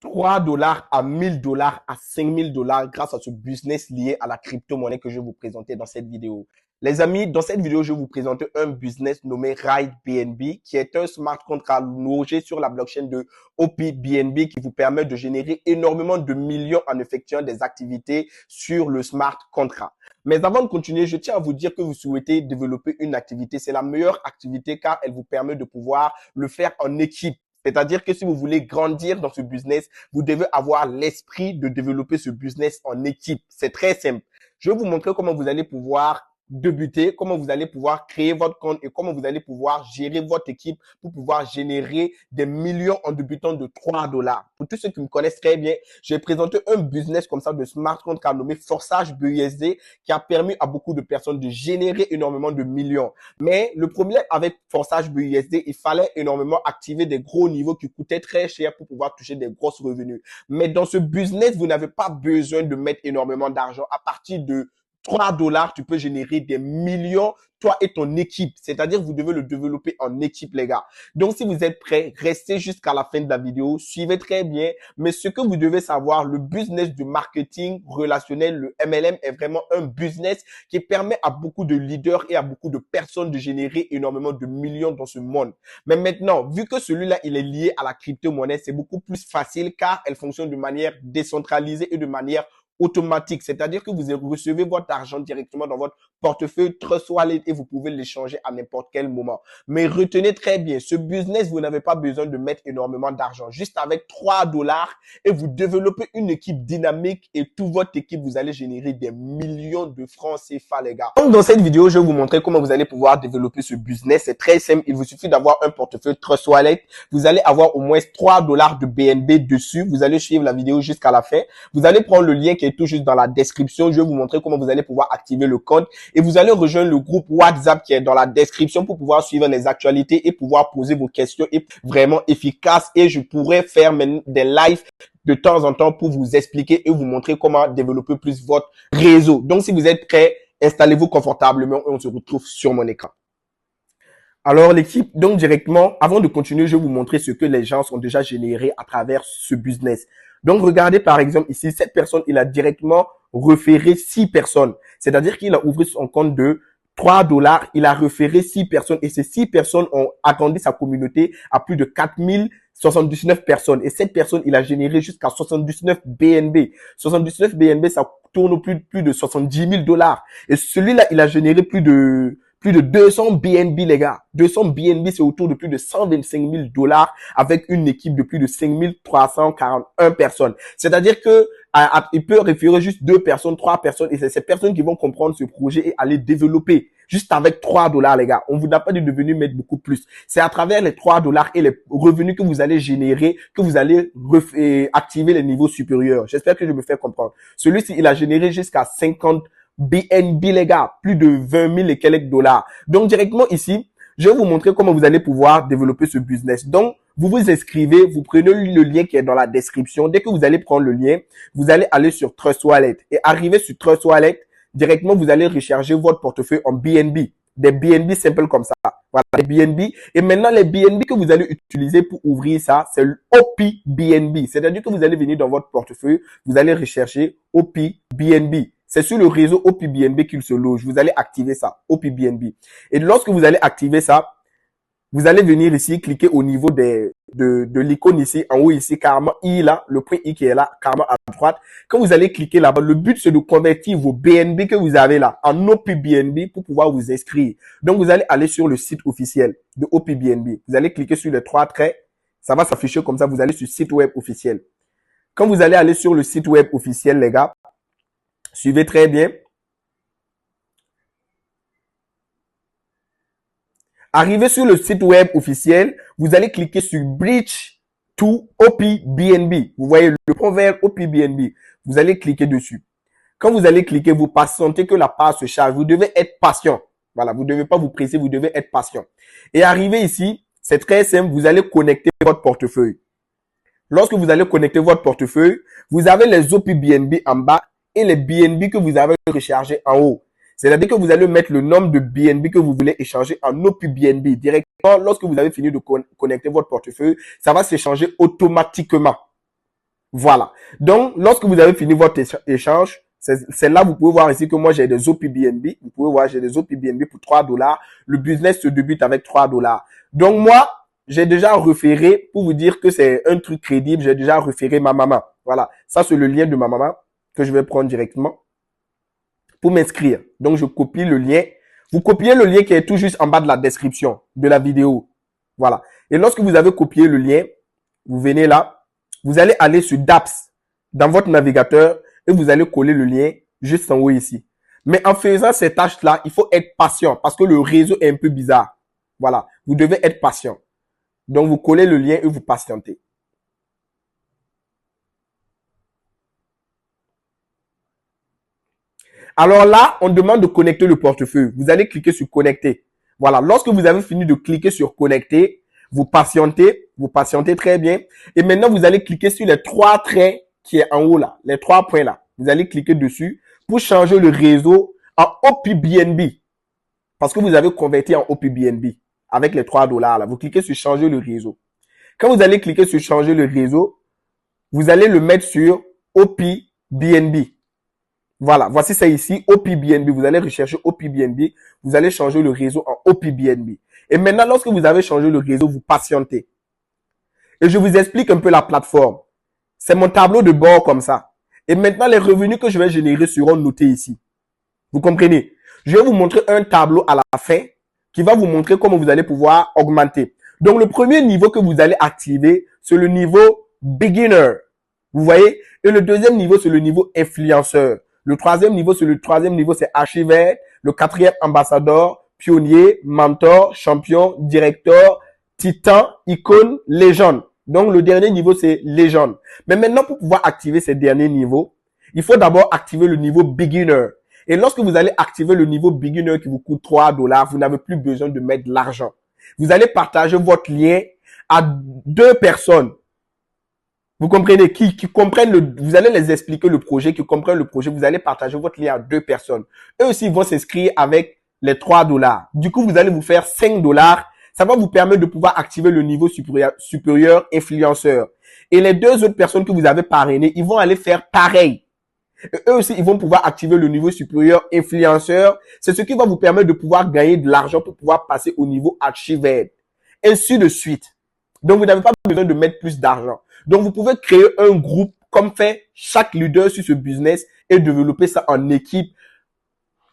$3 à $1000 à $5000 grâce à ce business lié à la crypto-monnaie que je vais vous présenter dans cette vidéo. Les amis, dans cette vidéo, je vais vous présenter un business nommé RideBNB qui est un smart contract logé sur la blockchain de OPBNB qui vous permet de générer énormément de millions en effectuant des activités sur le smart contract. Mais avant de continuer, je tiens à vous dire que vous souhaitez développer une activité. C'est la meilleure activité car elle vous permet de pouvoir le faire en équipe. C'est-à-dire que si vous voulez grandir dans ce business, vous devez avoir l'esprit de développer ce business en équipe. C'est très simple. Je vais vous montrer comment vous allez pouvoir débuter, comment vous allez pouvoir créer votre compte et comment vous allez pouvoir gérer votre équipe pour pouvoir générer des millions en débutant de $3. Pour tous ceux qui me connaissent très bien, j'ai présenté un business comme ça de smart contract nommé Forçage BUSD qui a permis à beaucoup de personnes de générer énormément de millions. Mais le problème avec Forçage BUSD, il fallait énormément activer des gros niveaux qui coûtaient très cher pour pouvoir toucher des grosses revenus. Mais dans ce business, vous n'avez pas besoin de mettre énormément d'argent. À partir de $3, tu peux générer des millions, toi et ton équipe. C'est-à-dire, vous devez le développer en équipe, les gars. Donc, si vous êtes prêts, restez jusqu'à la fin de la vidéo. Suivez très bien. Mais ce que vous devez savoir, le business du marketing relationnel, le MLM, est vraiment un business qui permet à beaucoup de leaders et à beaucoup de personnes de générer énormément de millions dans ce monde. Mais maintenant, vu que celui-là, il est lié à la crypto-monnaie, c'est beaucoup plus facile car elle fonctionne de manière décentralisée et de manière automatique, c'est-à-dire que vous recevez votre argent directement dans votre portefeuille Trust Wallet et vous pouvez l'échanger à n'importe quel moment. Mais retenez très bien, ce business, vous n'avez pas besoin de mettre énormément d'argent. Juste avec $3 et vous développez une équipe dynamique et toute votre équipe, vous allez générer des millions de francs CFA, les gars. Donc, dans cette vidéo, je vais vous montrer comment vous allez pouvoir développer ce business. C'est très simple. Il vous suffit d'avoir un portefeuille Trust Wallet. Vous allez avoir au moins $3 de BNB dessus. Vous allez suivre la vidéo jusqu'à la fin. Vous allez prendre le lien qui est tout juste dans la description. Je vais vous montrer comment vous allez pouvoir activer le compte et vous allez rejoindre le groupe WhatsApp qui est dans la description pour pouvoir suivre les actualités et pouvoir poser vos questions et vraiment efficace. Et je pourrais faire des lives de temps en temps pour vous expliquer et vous montrer comment développer plus votre réseau. Donc, si vous êtes prêts, installez-vous confortablement et on se retrouve sur mon écran. Alors, l'équipe, donc directement, avant de continuer, je vais vous montrer ce que les gens ont déjà généré à travers ce business. Donc, regardez par exemple ici, cette personne, il a directement référé 6 personnes. C'est-à-dire qu'il a ouvert son compte de $3, il a référé 6 personnes et ces 6 personnes ont agrandi sa communauté à plus de 4079 personnes. Et cette personne, il a généré jusqu'à 79 BNB. 79 BNB, ça tourne plus de $70 000. Et celui-là, il a généré plus de 200 BNB, les gars. 200 BNB, c'est autour de plus de $125 000 avec une équipe de plus de 5341 personnes. C'est-à-dire que il peut référer juste 2 personnes, 3 personnes et c'est ces personnes qui vont comprendre ce projet et aller développer juste avec $3, les gars. On vous n'a pas dit de venir mettre beaucoup plus. C'est à travers les $3 et les revenus que vous allez générer que vous allez activer les niveaux supérieurs. J'espère que je me fais comprendre. Celui-ci, il a généré jusqu'à 50 BNB, les gars, plus de 20 000 et quelques dollars. Donc, directement ici, je vais vous montrer comment vous allez pouvoir développer ce business. Donc, vous vous inscrivez, vous prenez le lien qui est dans la description. Dès que vous allez prendre le lien, vous allez aller sur Trust Wallet. Et arrivé sur Trust Wallet, directement, vous allez recharger votre portefeuille en BNB. Des BNB simples comme ça. Voilà, les BNB. Et maintenant, les BNB que vous allez utiliser pour ouvrir ça, c'est l'OPBNB. C'est-à-dire que vous allez venir dans votre portefeuille, vous allez rechercher OPBNB. C'est sur le réseau OPBNB qu'il se loge. Vous allez activer ça, OPBNB. Et lorsque vous allez activer ça, vous allez venir ici, cliquer au niveau de l'icône ici, en haut ici, carrément I là, le point I qui est là, carrément à droite. Quand vous allez cliquer là-bas, le but c'est de convertir vos BNB que vous avez là en OPBNB pour pouvoir vous inscrire. Donc vous allez aller sur le site officiel de OPBNB. Vous allez cliquer sur les 3 traits, ça va s'afficher comme ça, vous allez sur le site web officiel. Quand vous allez aller sur le site web officiel, les gars, suivez très bien. Arrivé sur le site web officiel, vous allez cliquer sur Bridge to OPBNB. Vous voyez le point vert OPBNB. Vous allez cliquer dessus. Quand vous allez cliquer, vous patientez que la page se charge. Vous devez être patient. Voilà, vous ne devez pas vous presser, vous devez être patient. Et arrivé ici, c'est très simple, vous allez connecter votre portefeuille. Lorsque vous allez connecter votre portefeuille, vous avez les OPBNB en bas et les BNB que vous avez rechargés en haut. C'est-à-dire que vous allez mettre le nombre de BNB que vous voulez échanger en OPBNB. Directement, lorsque vous avez fini de connecter votre portefeuille, ça va s'échanger automatiquement. Voilà. Donc, lorsque vous avez fini votre échange, c'est là, vous pouvez voir ici que moi, j'ai des OPBNB. Vous pouvez voir, j'ai des OPBNB pour 3 dollars. Le business se débute avec 3 dollars. Donc, moi, j'ai déjà référé pour vous dire que c'est un truc crédible. J'ai déjà référé ma maman. Voilà. Ça, c'est le lien de ma maman que je vais prendre directement pour m'inscrire. Donc, je copie le lien. Vous copiez le lien qui est tout juste en bas de la description de la vidéo. Voilà. Et lorsque vous avez copié le lien, vous venez là. Vous allez aller sur Dapps dans votre navigateur et vous allez coller le lien juste en haut ici. Mais en faisant ces tâches-là, il faut être patient parce que le réseau est un peu bizarre. Voilà. Vous devez être patient. Donc, vous collez le lien et vous patientez. Alors là, on demande de connecter le portefeuille. Vous allez cliquer sur connecter. Voilà. Lorsque vous avez fini de cliquer sur connecter, vous patientez très bien. Et maintenant, vous allez cliquer sur les 3 traits qui est en haut là, les 3 points là. Vous allez cliquer dessus pour changer le réseau en OPBNB. Parce que vous avez converti en OPBNB avec les 3 dollars là. Vous cliquez sur changer le réseau. Quand vous allez cliquer sur changer le réseau, vous allez le mettre sur OPBNB. Voilà, voici ça ici, OPBNB. Vous allez rechercher OPBNB. Vous allez changer le réseau en OPBNB. Et maintenant, lorsque vous avez changé le réseau, vous patientez. Et je vous explique un peu la plateforme. C'est mon tableau de bord comme ça. Et maintenant, les revenus que je vais générer seront notés ici. Vous comprenez? Je vais vous montrer un tableau à la fin qui va vous montrer comment vous allez pouvoir augmenter. Donc, le premier niveau que vous allez activer, c'est le niveau beginner. Vous voyez? Et le deuxième niveau, c'est le niveau influenceur. Le troisième niveau, c'est archivette. Le quatrième, ambassadeur, pionnier, mentor, champion, directeur, titan, icône, légende. Donc, le dernier niveau, c'est légende. Mais maintenant, pour pouvoir activer ces derniers niveaux, il faut d'abord activer le niveau beginner. Et lorsque vous allez activer le niveau beginner qui vous coûte 3 dollars, vous n'avez plus besoin de mettre de l'argent. Vous allez partager votre lien à 2 personnes. Vous comprenez, qui comprennent vous allez les expliquer le projet, qui comprennent le projet, vous allez partager votre lien à 2 personnes. Eux aussi vont s'inscrire avec les 3 dollars. Du coup, vous allez vous faire 5 dollars. Ça va vous permettre de pouvoir activer le niveau supérieur influenceur. Et les 2 autres personnes que vous avez parrainées, ils vont aller faire pareil. Et eux aussi, ils vont pouvoir activer le niveau supérieur influenceur. C'est ce qui va vous permettre de pouvoir gagner de l'argent pour pouvoir passer au niveau archivette. Ainsi de suite. Donc, vous n'avez pas besoin de mettre plus d'argent. Donc, vous pouvez créer un groupe comme fait chaque leader sur ce business et développer ça en équipe.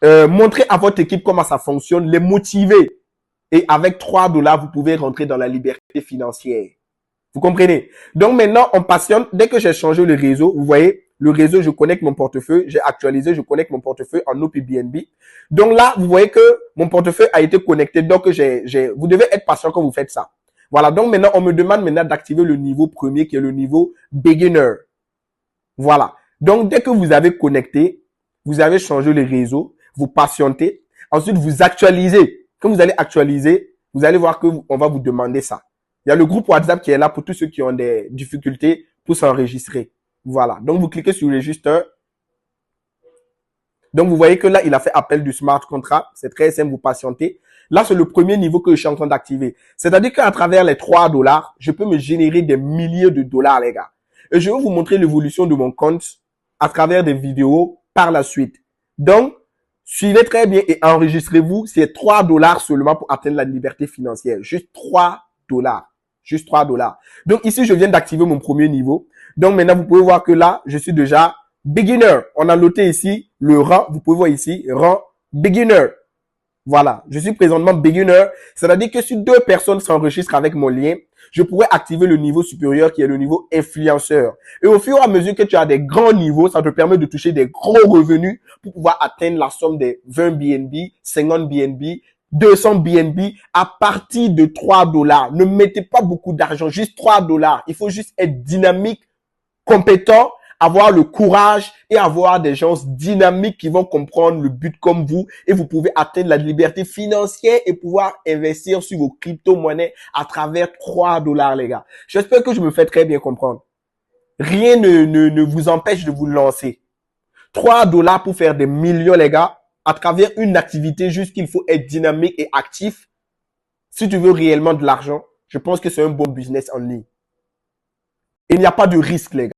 Montrer à votre équipe comment ça fonctionne, les motiver. Et avec 3 dollars, vous pouvez rentrer dans la liberté financière. Vous comprenez? Donc, maintenant, on patiente. Dès que j'ai changé le réseau, vous voyez, le réseau, je connecte mon portefeuille. J'ai actualisé, je connecte mon portefeuille en OPBNB. Donc là, vous voyez que mon portefeuille a été connecté. Donc, vous devez être patient quand vous faites ça. Voilà. Donc maintenant, on me demande maintenant d'activer le niveau premier qui est le niveau beginner. Voilà. Donc, dès que vous avez connecté, vous avez changé le réseau, vous patientez. Ensuite, vous actualisez. Quand vous allez actualiser, vous allez voir qu'on va vous demander ça. Il y a le groupe WhatsApp qui est là pour tous ceux qui ont des difficultés pour s'enregistrer. Voilà. Donc, vous cliquez sur Register. Donc, vous voyez que là, il a fait appel du smart contract. C'est très simple, vous patientez. Là, c'est le premier niveau que je suis en train d'activer. C'est-à-dire qu'à travers les 3 dollars, je peux me générer des milliers de dollars, les gars. Et je vais vous montrer l'évolution de mon compte à travers des vidéos par la suite. Donc, suivez très bien et enregistrez-vous. C'est 3 dollars seulement pour atteindre la liberté financière. Juste 3 dollars. Juste 3 dollars. Donc, ici, je viens d'activer mon premier niveau. Donc, maintenant, vous pouvez voir que là, je suis déjà beginner. On a noté ici le rang. Vous pouvez voir ici, rang beginner. Voilà. Je suis présentement beginner. C'est-à-dire que si 2 personnes s'enregistrent avec mon lien, je pourrais activer le niveau supérieur qui est le niveau influenceur. Et au fur et à mesure que tu as des grands niveaux, ça te permet de toucher des gros revenus pour pouvoir atteindre la somme des 20 BNB, 50 BNB, 200 BNB à partir de 3 dollars. Ne mettez pas beaucoup d'argent, juste 3 dollars. Il faut juste être dynamique, compétent, avoir le courage et avoir des gens dynamiques qui vont comprendre le but comme vous et vous pouvez atteindre la liberté financière et pouvoir investir sur vos crypto-monnaies à travers 3 dollars, les gars. J'espère que je me fais très bien comprendre. Rien ne vous empêche de vous lancer. 3 dollars pour faire des millions, les gars, à travers une activité, juste qu'il faut être dynamique et actif. Si tu veux réellement de l'argent, je pense que c'est un bon business en ligne. Il n'y a pas de risque, les gars.